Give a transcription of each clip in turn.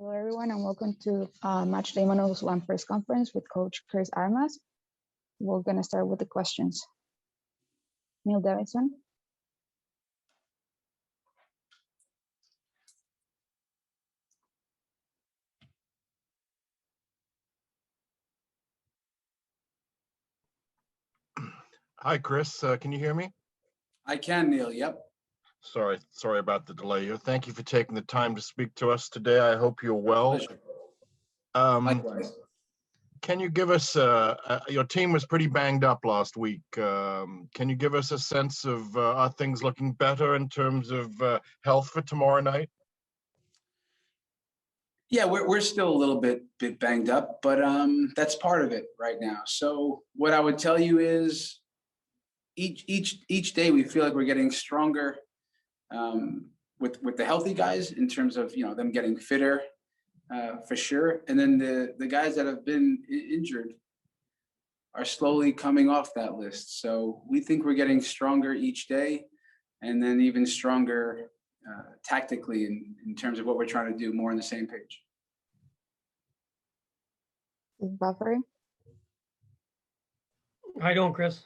Hello, everyone, and welcome to Match Day Manual's One Press Conference with Coach Chris Armas. We're going to start with the questions. Neil Davidson. Hi, Chris. Can you hear me? I can, Neil. Yep. Sorry about the delay here. Thank you for taking the time to speak to us today. I hope you're well. Likewise. Can you give us, your team was pretty banged up last week. Can you give us a sense of, are things looking better in terms of health for tomorrow night? Yeah, we're still a little bit banged up, but that's part of it right now. So what I would tell you is each day we feel like we're getting stronger with the healthy guys in terms of them getting fitter for sure, and then the guys that have been injured are slowly coming off that list. So we think we're getting stronger each day, and then even stronger tactically in terms of what we're trying to do, more on the same page. Buffer. How you doing, Chris?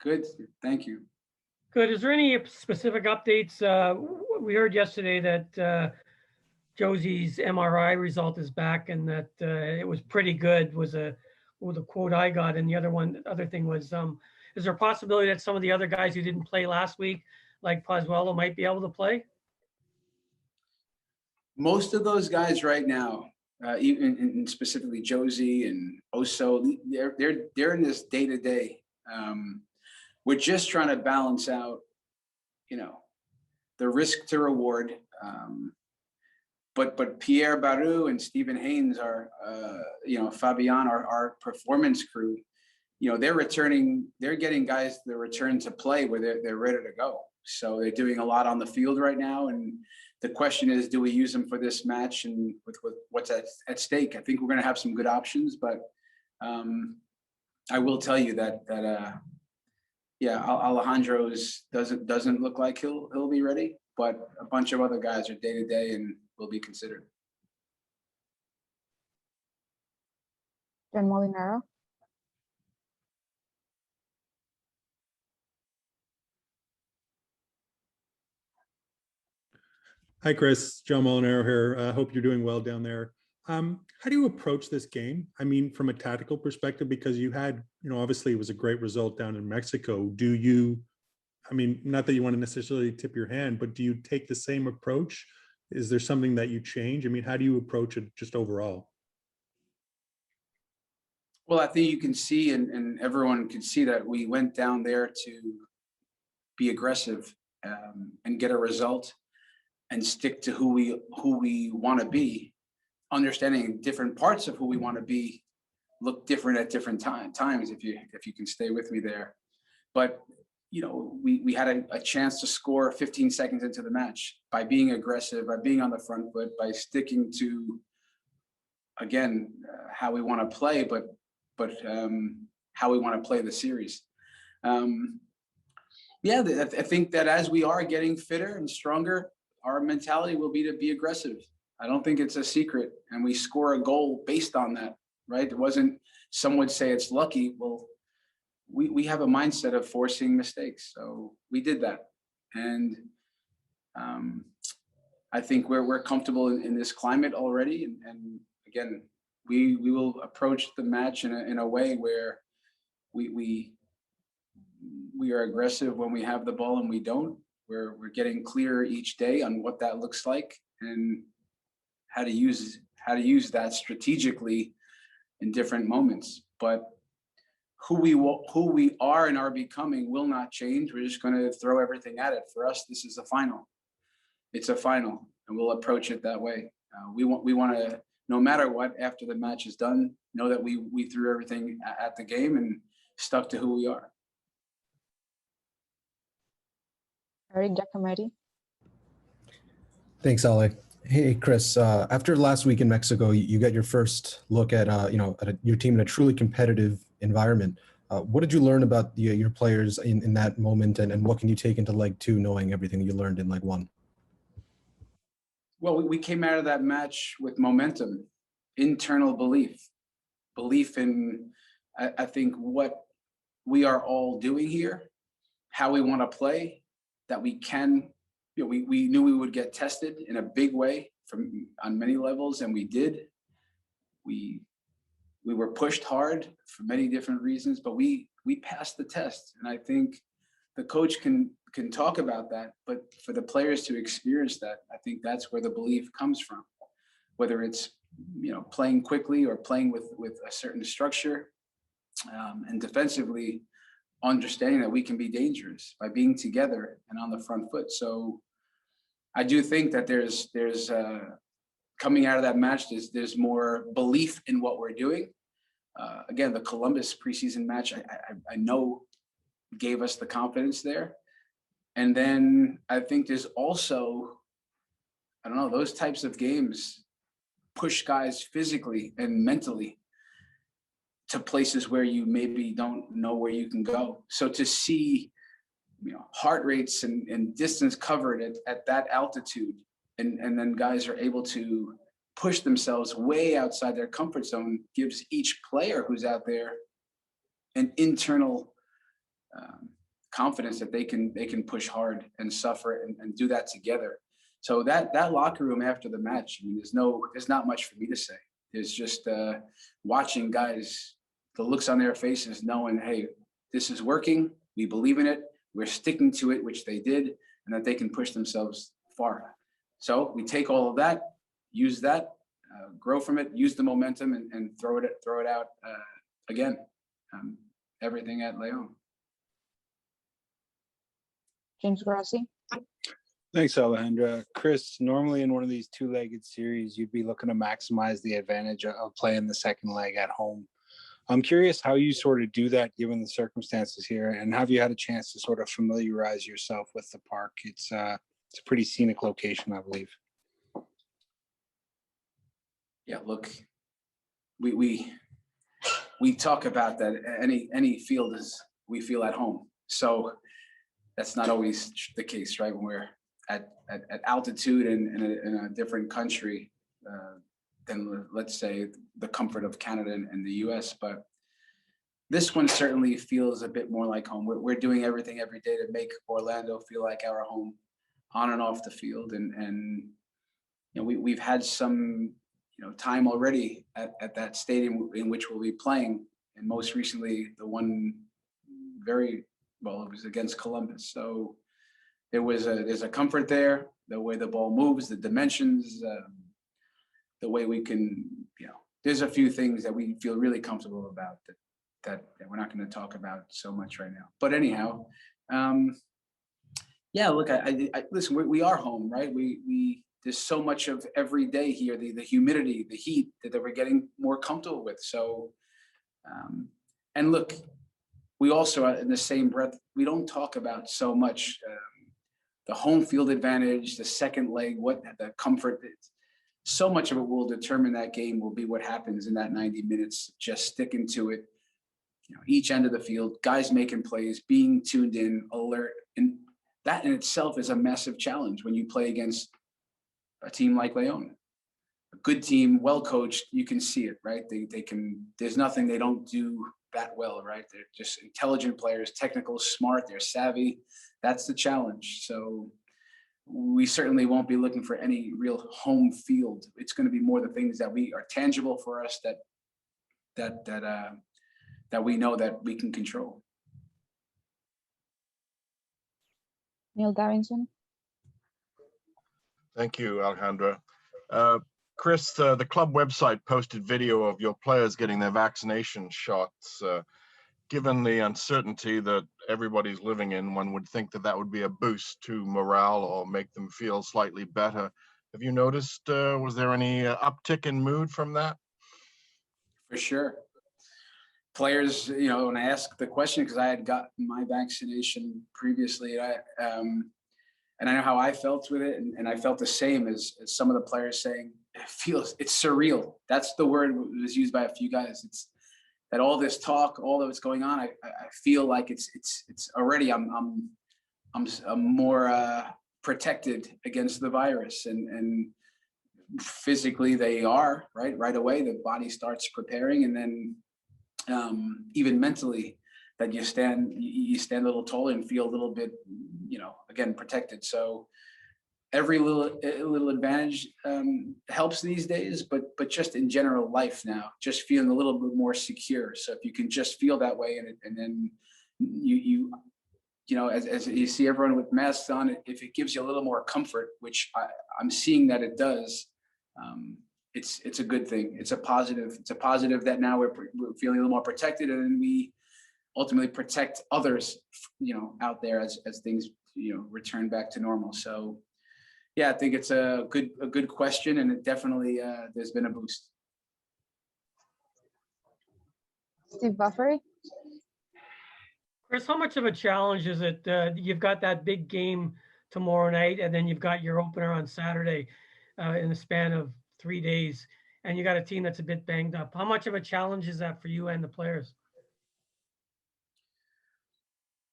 Good, thank you. Good. Is there any specific updates? We heard yesterday that Josie's MRI result is back and that it was pretty good, was the quote I got. And the other thing was, is there a possibility that some of the other guys who didn't play last week, like Pozuelo, might be able to play? Most of those guys right now, even specifically Josie and Oso, they're in this day-to-day. We're just trying to balance out, the risk to reward. But Pierre Barou and Stephen Haynes are, Fabian, our performance crew, they're returning, they're getting guys the return to play where they're ready to go. So they're doing a lot on the field right now. And the question is, do we use them for this match and with what's at stake? I think we're going to have some good options, but I will tell you that Alejandro's doesn't look like he'll be ready, but a bunch of other guys are day to day and will be considered. John Molinaro. Hi, Chris. John Molinaro here. I hope you're doing well down there. How do you approach this game? I mean, from a tactical perspective, because you had, obviously it was a great result down in Mexico. Do you, not that you want to necessarily tip your hand, but do you take the same approach? Is there something that you change? How do you approach it just overall? Well, I think you can see, and everyone can see that we went down there to be aggressive and get a result and stick to who we want to be. Understanding different parts of who we want to be look different at different times, if you can stay with me there. But we had a chance to score 15 seconds into the match by being aggressive, by being on the front foot, by sticking to, again, how we want to play, but how we want to play the series. I think that as we are getting fitter and stronger, our mentality will be to be aggressive. I don't think it's a secret, and we score a goal based on that, right? It wasn't, some would say it's lucky. Well, we have a mindset of forcing mistakes, so we did that, and I think we're comfortable in this climate already, and again, we will approach the match in a way where we are aggressive when we have the ball and we don't. We're getting clearer each day on what that looks like and how to use that strategically in different moments. But who we are and are becoming will not change. We're just going to throw everything at it. For us, this is a final. It's a final, and we'll approach it that way. We want to, no matter what, after the match is done, know that we threw everything at the game and stuck to who we are. Eric Giacometti. Thanks, Ale. Hey, Chris. After last week in Mexico, you got your first look at your team in a truly competitive environment. What did you learn about your players in that moment, and what can you take into leg 2, knowing everything you learned in leg 1? Well, we came out of that match with momentum, internal belief in, I think, what we are all doing here, how we want to play, that we can, we knew we would get tested in a big way on many levels, and we did. We were pushed hard for many different reasons, but we passed the test. And I think the coach can talk about that, but for the players to experience that, I think that's where the belief comes from. Whether it's playing quickly or playing with a certain structure, and defensively understanding that we can be dangerous by being together and on the front foot. So I do think that there's coming out of that match, there's more belief in what we're doing. Again, the Columbus preseason match, I know gave us the confidence there. And then I think there's also, I don't know, those types of games push guys physically and mentally to places where you maybe don't know where you can go. So to see, heart rates and distance covered at that altitude, and then guys are able to push themselves way outside their comfort zone, gives each player who's out there an internal confidence that they can push hard and suffer and do that together. So that locker room after the match, there's not much for me to say. There's just watching guys, the looks on their faces, knowing, hey, this is working. We believe in it. We're sticking to it, which they did, and that they can push themselves far. So we take all of that, use that, grow from it, use the momentum, and throw it out again. Everything at León. James Grossi. Thanks, Alejandra. Chris, normally in one of these two-legged series, you'd be looking to maximize the advantage of playing the second leg at home. I'm curious how you sort of do that given the circumstances here, and have you had a chance to sort of familiarize yourself with the park? It's a pretty scenic location, I believe. Yeah, look, we talk about that any field we feel at home. So that's not always the case, right? When we're at altitude in a different country than, let's say, the comfort of Canada and the US. But this one certainly feels a bit more like home. We're doing everything every day to make Orlando feel like our home on and off the field. And we've had some time already at that stadium in which we'll be playing. And most recently, the one it was against Columbus. So there's a comfort there, the way the ball moves, the dimensions, the way we can, there's a few things that we feel really comfortable about that we're not going to talk about so much right now. But anyhow, look, I listen, we are home, right? There's so much of every day here, the humidity, the heat that we're getting more comfortable with. So, and look, we also, in the same breath, we don't talk about so much the home field advantage, the second leg, the comfort. So much of it will determine that game will be what happens in that 90 minutes, just sticking to it, each end of the field, guys making plays, being tuned in, alert. And that in itself is a massive challenge when you play against a team like León. A good team, well coached, you can see it, right? They can, there's nothing they don't do that well, right? They're just intelligent players, technical, smart, they're savvy. That's the challenge. So we certainly won't be looking for any real home field. It's going to be more the things that we are tangible for us that we know that we can control. Neil Davinson. Thank you, Alejandra. Chris, the club website posted video of your players getting their vaccination shots. Given the uncertainty that everybody's living in, one would think that would be a boost to morale or make them feel slightly better. Have you noticed, was there any uptick in mood from that? For sure. Players, when I asked the question, because I had gotten my vaccination previously, and I know how I felt with it, and I felt the same as some of the players saying, it's surreal. That's the word that was used by a few guys. It's that all this talk, all that's going on, I feel like it's already I'm more protected against the virus, and physically they are, right away, the body starts preparing, and then even mentally, that you stand a little taller and feel a little bit, again, protected. So every little advantage helps these days, but just in general life now, just feeling a little bit more secure. So if you can just feel that way, and then as you see everyone with masks on, if it gives you a little more comfort, which I'm seeing that it does, it's a good thing. It's a positive. It's a positive that now we're feeling a little more protected, and then we ultimately protect others, out there as things, return back to normal. So yeah, I think it's a good question, and it definitely there's been a boost. Steve Buffery. Chris, how much of a challenge is it? You've got that big game tomorrow night, and then you've got your opener on Saturday in the span of 3 days, and you got a team that's a bit banged up. How much of a challenge is that for you and the players?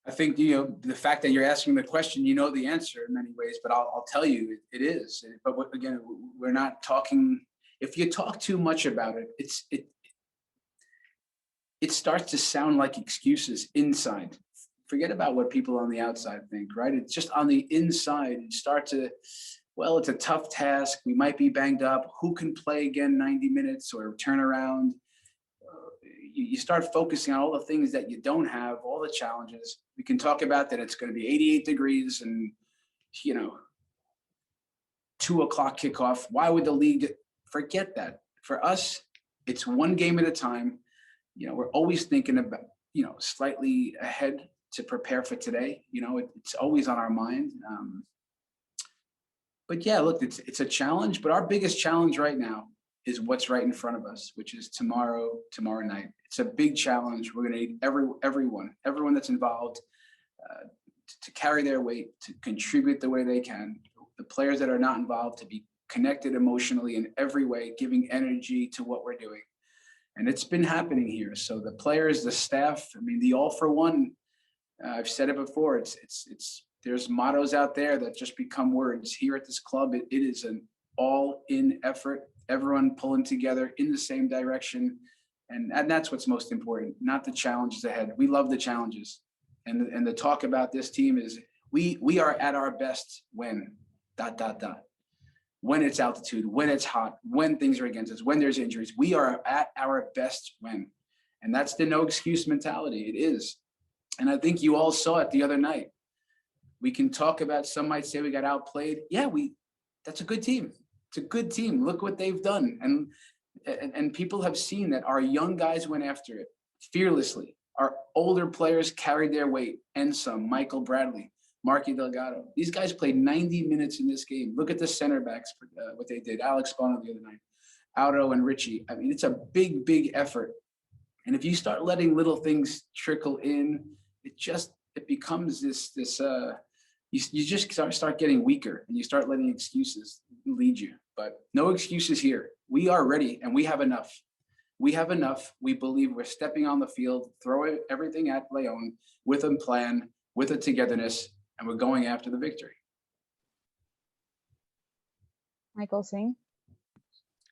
I think, the fact that you're asking the question, the answer in many ways, but I'll tell you, it is. But again, we're not talking, if you talk too much about it, it starts to sound like excuses inside. Forget about what people on the outside think, right? It's just on the inside, you start to, well, it's a tough task. We might be banged up. Who can play again 90 minutes or turn around? You start focusing on all the things that you don't have, all the challenges. We can talk about that it's going to be 88 degrees and, 2 o'clock kickoff. Why would the league forget that? For us, it's one game at a time. We're always thinking about, slightly ahead to prepare for today. It's always on our mind. But yeah, look, it's a challenge, but our biggest challenge right now is what's right in front of us, which is tomorrow night. It's a big challenge. We're going to need everyone that's involved to carry their weight, to contribute the way they can. The players that are not involved to be connected emotionally in every way, giving energy to what we're doing. And it's been happening here. So the players, the staff, the all for one, I've said it before, there's mottos out there that just become words. Here at this club, it is an all in effort, everyone pulling together in the same direction. And that's what's most important, not the challenges ahead. We love the challenges. And the talk about this team is we are at our best when ... When it's altitude, when it's hot, when things are against us, when there's injuries, we are at our best when. And that's the no excuse mentality. It is. And I think you all saw it the other night. We can talk about, some might say we got outplayed. Yeah, that's a good team. It's a good team. Look what they've done. And people have seen that our young guys went after it fearlessly. Our older players carried their weight, and some. Michael Bradley, Marky Delgado. These guys played 90 minutes in this game. Look at the center backs, what they did. Alex Bono the other night, Auto and Richie. It's a big, big effort. And if you start letting little things trickle in, it becomes this you just start getting weaker, and you start letting excuses lead you. But no excuses here. We are ready, and we have enough. We have enough. We believe we're stepping on the field, throwing everything at León with a plan, with a togetherness, and we're going after the victory. Michael Singh.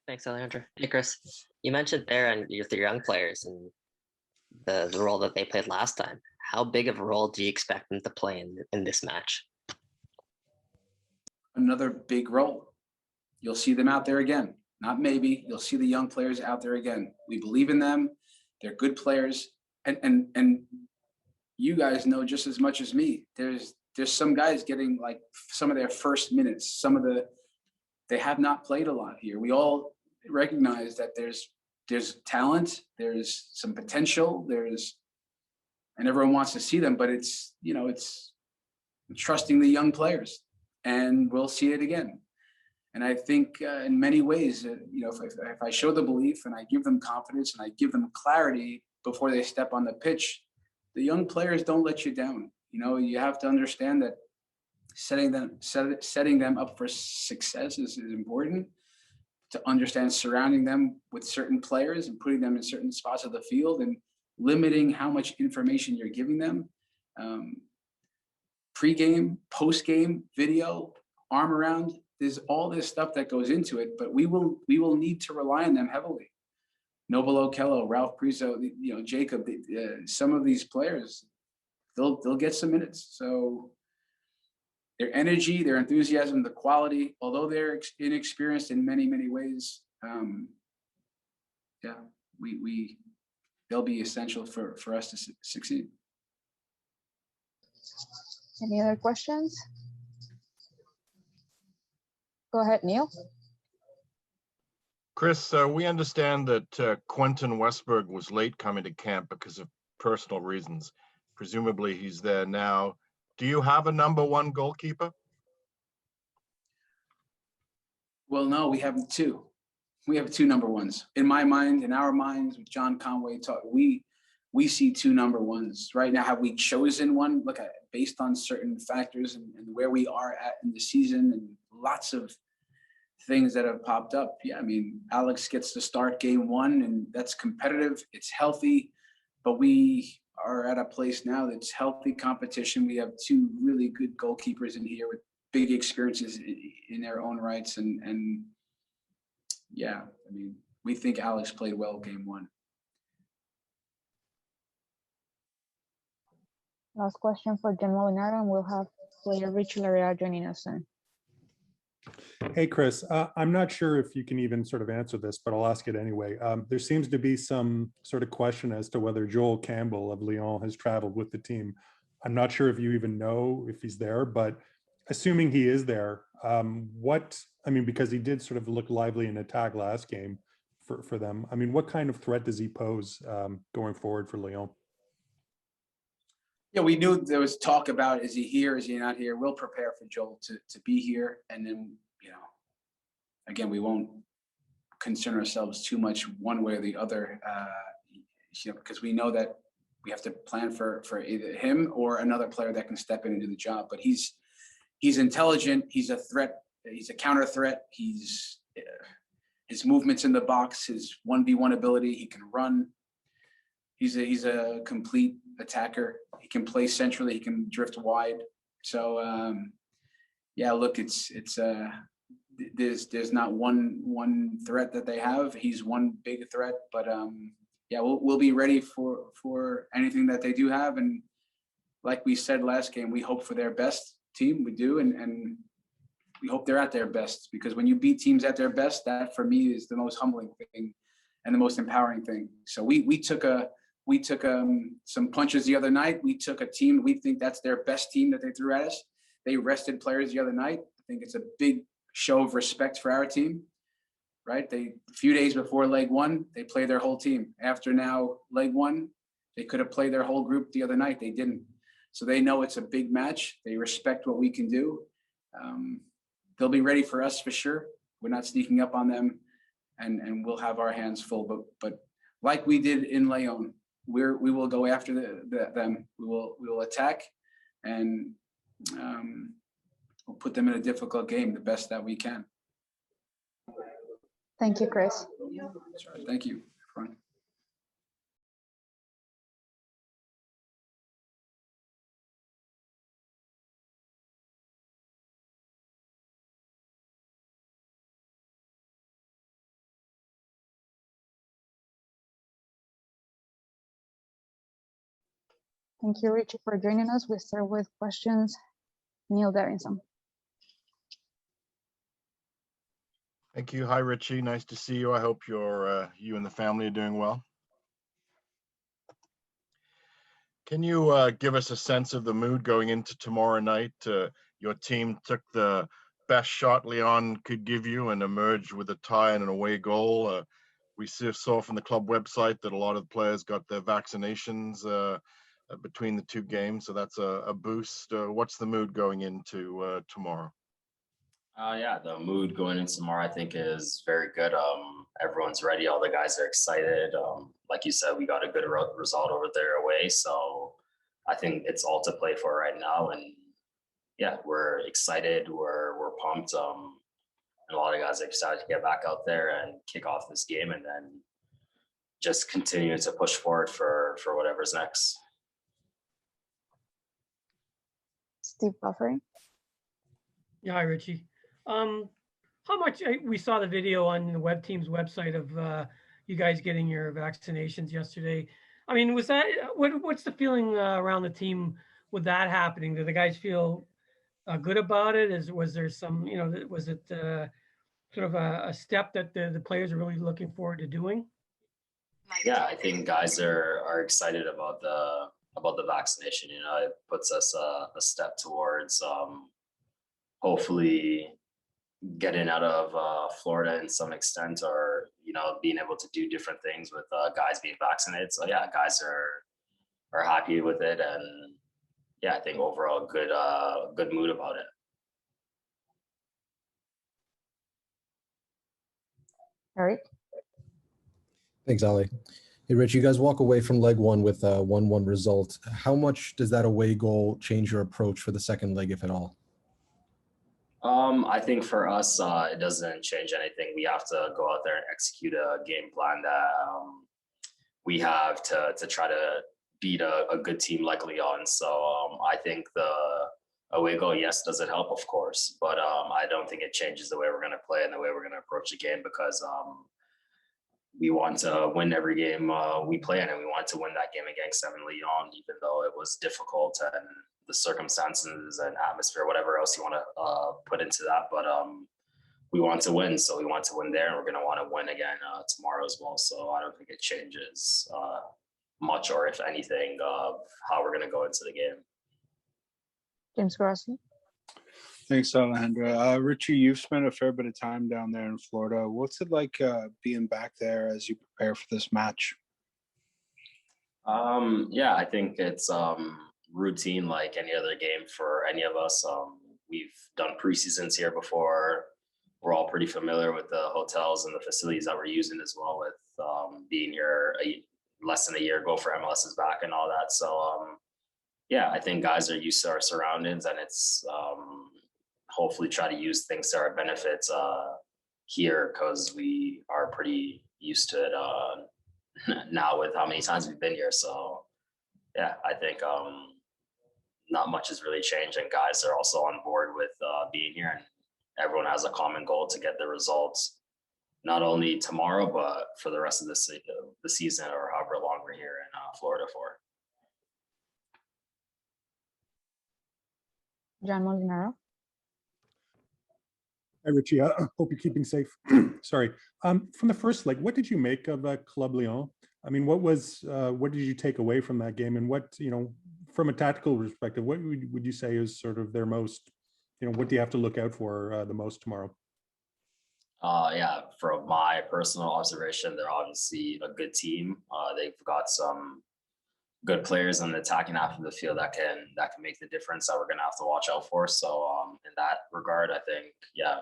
Thanks, Alejandra. Hey, Chris, you mentioned there and your young players and the role that they played last time. How big of a role do you expect them to play in this match? Another big role. You'll see them out there again. Not maybe. You'll see the young players out there again. We believe in them. They're good players. And you guys know just as much as me. There's some guys getting like some of their first minutes. They have not played a lot here. We all recognize that there's talent, there's some potential, and everyone wants to see them, but it's trusting the young players, and we'll see it again. And I think in many ways, if I show the belief and I give them confidence and I give them clarity before they step on the pitch, the young players don't let you down. You have to understand that setting them up for success is important. To understand surrounding them with certain players and putting them in certain spots of the field and limiting how much information you're giving them. Pre-game, post-game, video, arm around, there's all this stuff that goes into it, but we will need to rely on them heavily. Noble Okello, Ralph Priso, you know, Jacob, some of these players, they'll get some minutes. So their energy, their enthusiasm, the quality, although they're inexperienced in many, many ways, yeah, they'll be essential for us to succeed. Any other questions? Go ahead, Neil. Chris, we understand that Quentin Westberg was late coming to camp because of personal reasons. Presumably he's there now. Do you have a number one goalkeeper? Well, no, we have two. We have two number ones. In my mind, in our minds, with John Conway, we see two number ones. Right now, have we chosen one? Look at based on certain factors and where we are at in the season and lots of things that have popped up. Yeah, I mean, Alex gets to start game one, and that's competitive. It's healthy, but we are at a place now that's healthy competition. We have two really good goalkeepers in here with big experiences in their own rights, and yeah, I mean, we think Alex played well game one. Last question for John Molinaro, and we'll have player Richie Larea joining us soon. Hey, Chris, I'm not sure if you can even sort of answer this, but I'll ask it anyway. There seems to be some sort of question as to whether Joel Campbell of León has traveled with the team. I'm not sure if you even know if he's there, but assuming he is there, because he did sort of look lively in attack last game for them. I mean, what kind of threat does he pose going forward for León? Yeah, we knew there was talk about, is he here, is he not here? We'll prepare for Joel to be here. And then, you know, again, we won't concern ourselves too much one way or the other, you know, because we know that we have to plan for either him or another player that can step in and do the job. But he's intelligent. He's a threat. He's a counter threat. His movements in the box, his 1v1 ability, he can run. He's a complete attacker. He can play centrally. He can drift wide. So yeah, look, there's not one threat that they have. He's one big threat, but yeah, we'll be ready for anything that they do have. And like we said last game, we hope for their best team. We do, and we hope they're at their best, because when you beat teams at their best, that for me is the most humbling thing and the most empowering thing. So we took some punches the other night. We took a team, we think that's their best team that they threw at us. They rested players the other night. I think it's a big show of respect for our team, right? A few days before leg one, they play their whole team. After now leg one, they could have played their whole group the other night. They didn't. So they know it's a big match. They respect what we can do. They'll be ready for us for sure. We're not sneaking up on them, and we'll have our hands full. But like we did in León, we will go after them. We will attack, and we'll put them in a difficult game the best that we can. Thank you, Chris. Sorry, thank you, everyone. Thank you, Richie, for joining us. We start with questions. Neil Darrington. Thank you. Hi, Richie. Nice to see you. I hope you and the family are doing well. Can you give us a sense of the mood going into tomorrow night? Your team took the best shot León could give you and emerged with a tie and an away goal. We saw from the club website that a lot of the players got their vaccinations between the two games, so that's a boost. What's the mood going into tomorrow? Yeah, the mood going into tomorrow, I think, is very good. Everyone's ready. All the guys are excited. Like you said, we got a good result over there away, so I think it's all to play for right now. And yeah, we're excited. We're pumped. And a lot of guys are excited to get back out there and kick off this game, and then just continue to push forward for whatever's next. Steve Buffering. Yeah, hi, Richie. How much we saw the video on the web team's website of you guys getting your vaccinations yesterday. I mean, was that what's the feeling around the team with that happening? Do the guys feel good about it? Was there some, was it sort of a step that the players are really looking forward to doing? Yeah, I think guys are excited about the vaccination. You know, it puts us a step towards hopefully getting out of Florida in some extent, or being able to do different things with guys being vaccinated. So yeah, guys are happy with it, and yeah, I think overall good mood about it. Eric? Thanks, Ali. Hey, Rich, you guys walk away from leg one with a 1-1 result. How much does that away goal change your approach for the second leg, if at all? I think for us, it doesn't change anything. We have to go out there and execute a game plan that we have to try to beat a good team like León. So I think the away goal, yes, does it help? Of course. But I don't think it changes the way we're going to play and the way we're going to approach the game, because we want to win every game we play in, and we want to win that game against León, even though it was difficult and the circumstances and atmosphere, whatever else you want to put into that. But we want to win, so we want to win there, and we're going to want to win again tomorrow as well. So I don't think it changes much, or if anything, of how we're going to go into the game. James Grossi? Thanks, Alejandra. Richie, you've spent a fair bit of time down there in Florida. What's it like being back there as you prepare for this match? Yeah, I think it's routine like any other game for any of us. We've done preseasons here before. We're all pretty familiar with the hotels and the facilities that we're using as well, with being here less than a year ago for MLS is back and all that. So yeah, I think guys are used to our surroundings, and it's hopefully try to use things to our benefits here, because we are pretty used to it now with how many times we've been here. So yeah, I think not much has really changed, and guys are also on board with being here, and everyone has a common goal to get the results, not only tomorrow, but for the rest of the season, or however long we're here in Florida for. John Molinaro? Hi, Richie. I hope you're keeping safe. Sorry. From the first leg, what did you make of Club León? I mean, what did you take away from that game? And what, from a tactical perspective, what would you say is sort of their most, what do you have to look out for the most tomorrow? Yeah, from my personal observation, they're obviously a good team. They've got some good players on the attacking half of the field that can make the difference, that we're going to have to watch out for. So in that regard, I think, yeah,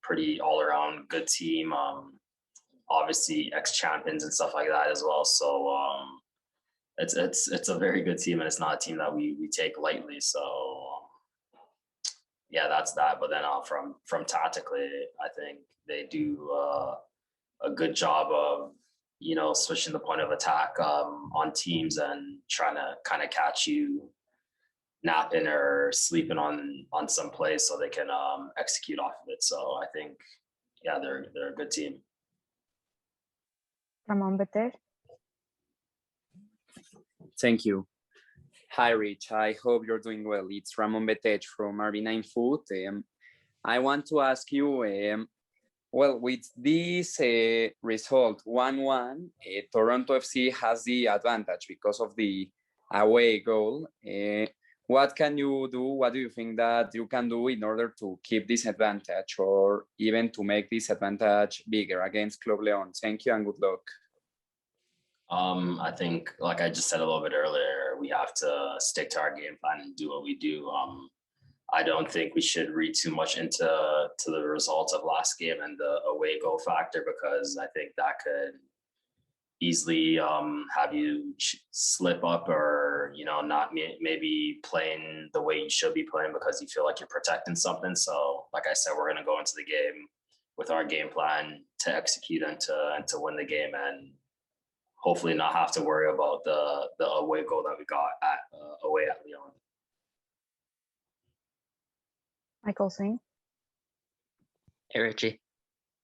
pretty all around good team. Obviously ex-champions and stuff like that as well. So it's a very good team, and it's not a team that we take lightly. So yeah, that's that. But then from tactically, I think they do a good job of switching the point of attack on teams and trying to kind of catch you napping or sleeping on some plays so they can execute off of it. So I think, yeah, they're a good team. Ramon Beter? Thank you. Hi, Rich. I hope you're doing well. It's Ramon Betech from RB9 Food. I want to ask you, well, with this result 1-1, Toronto FC has the advantage because of the away goal. What can you do? What do you think that you can do in order to keep this advantage, or even to make this advantage bigger against Club León? Thank you and good luck. I think, like I just said a little bit earlier, we have to stick to our game plan and do what we do. I don't think we should read too much into the results of last game and the away goal factor, because I think that could easily have you slip up, or not maybe playing the way you should be playing because you feel like you're protecting something. So like I said, we're going to go into the game with our game plan to execute and to win the game, and hopefully not have to worry about the away goal that we got away at León. Michael Singh? Hey, Richie.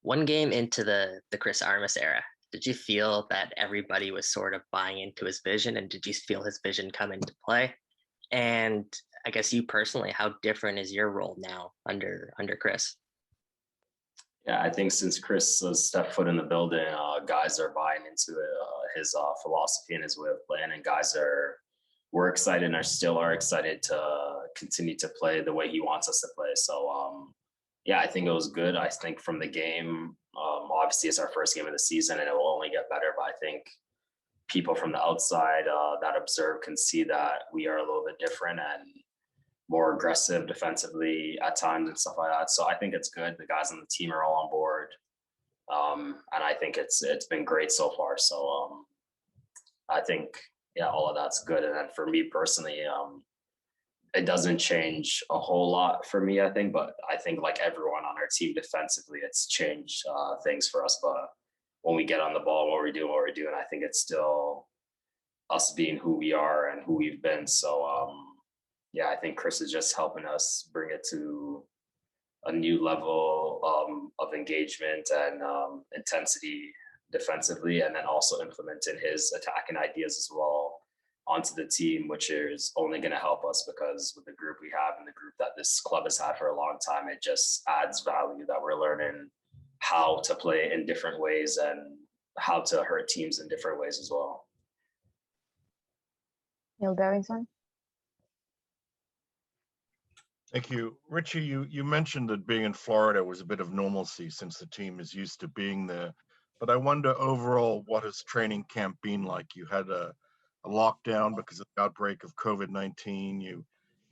One game into the Chris Armas era, did you feel that everybody was sort of buying into his vision, and did you feel his vision come into play? And I guess you personally, how different is your role now under Chris? Yeah, I think since Chris has stepped foot in the building, guys are buying into it, his philosophy and his way of playing, and we're excited and are excited to continue to play the way he wants us to play. So yeah, I think it was good. I think from the game, obviously it's our first game of the season and it will only get better, but I think people from the outside that observe can see that we are a little bit different and more aggressive defensively at times and stuff like that. So I think it's good. The guys on the team are all on board. And I think it's been great so far. So I think, yeah, all of that's good. And then for me personally, it doesn't change a whole lot for me, I think, but I think like everyone on our team defensively, it's changed things for us. But when we get on the ball, what we're doing, I think it's still us being who we are and who we've been. So yeah, I think Chris is just helping us bring it to a new level of engagement and intensity defensively, and then also implementing his attacking ideas as well onto the team, which is only going to help us because with the group we have and the group that this club has had for a long time, it just adds value that we're learning how to play in different ways and how to hurt teams in different ways as well. Neil Davidson. Thank you. Richie, you mentioned that being in Florida was a bit of normalcy since the team is used to being there. But I wonder overall, what has training camp been like? You had a lockdown because of the outbreak of COVID-19. You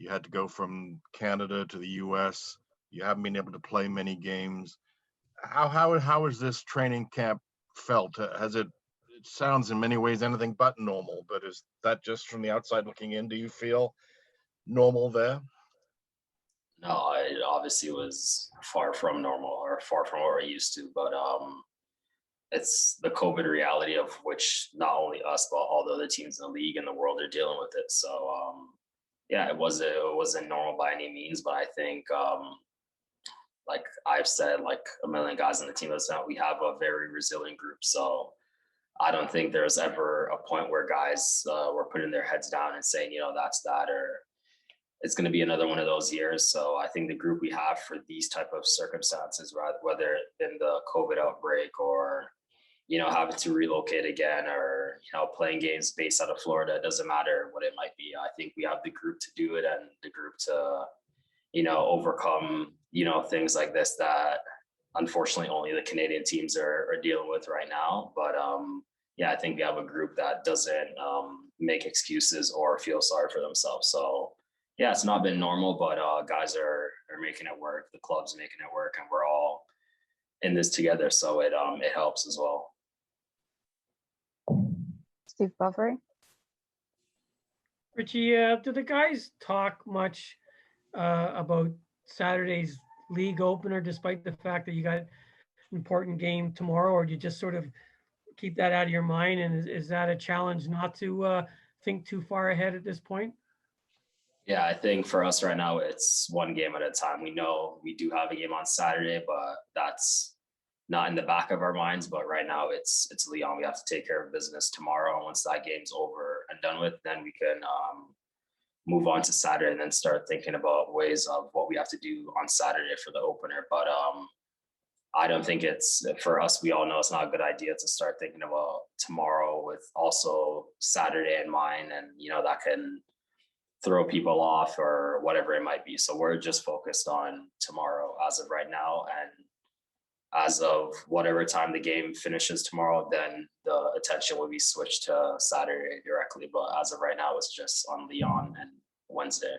had to go from Canada to the US. You haven't been able to play many games. How has this training camp felt? It sounds in many ways anything but normal, but is that just from the outside looking in? Do you feel normal there? No, it obviously was far from normal or far from what we're used to, but it's the COVID reality of which not only us, but all the other teams in the league and the world are dealing with it. So yeah, it wasn't normal by any means, but I think like I've said, like a million guys on the team that's now, we have a very resilient group. So I don't think there's ever a point where guys were putting their heads down and saying, you know, that's that, or it's going to be another one of those years. So I think the group we have for these type of circumstances, whether in the COVID outbreak or, you know, having to relocate again or, you know, playing games based out of Florida, it doesn't matter what it might be. I think we have the group to do it and the group to, you know, overcome, you know, things like this that unfortunately only the Canadian teams are dealing with right now. But yeah, I think we have a group that doesn't make excuses or feel sorry for themselves. So yeah, it's not been normal, but guys are making it work. The club's making it work, and we're all in this together. So it helps as well. Steve Buffery. Richie, do the guys talk much about Saturday's league opener, despite the fact that you got an important game tomorrow, or do you just sort of keep that out of your mind? And is that a challenge not to think too far ahead at this point? Yeah, I think for us right now, it's one game at a time. We know we do have a game on Saturday, but that's not in the back of our minds. But right now it's León. We have to take care of business tomorrow. And once that game's over and done with, then we can move on to Saturday and then start thinking about ways of what we have to do on Saturday for the opener. But I don't think it's, for us, we all know it's not a good idea to start thinking about tomorrow with also Saturday in mind. And, you know, that can throw people off or whatever it might be. So we're just focused on tomorrow as of right now. And as of whatever time the game finishes tomorrow, then the attention will be switched to Saturday directly. But as of right now, it's just on León and Wednesday.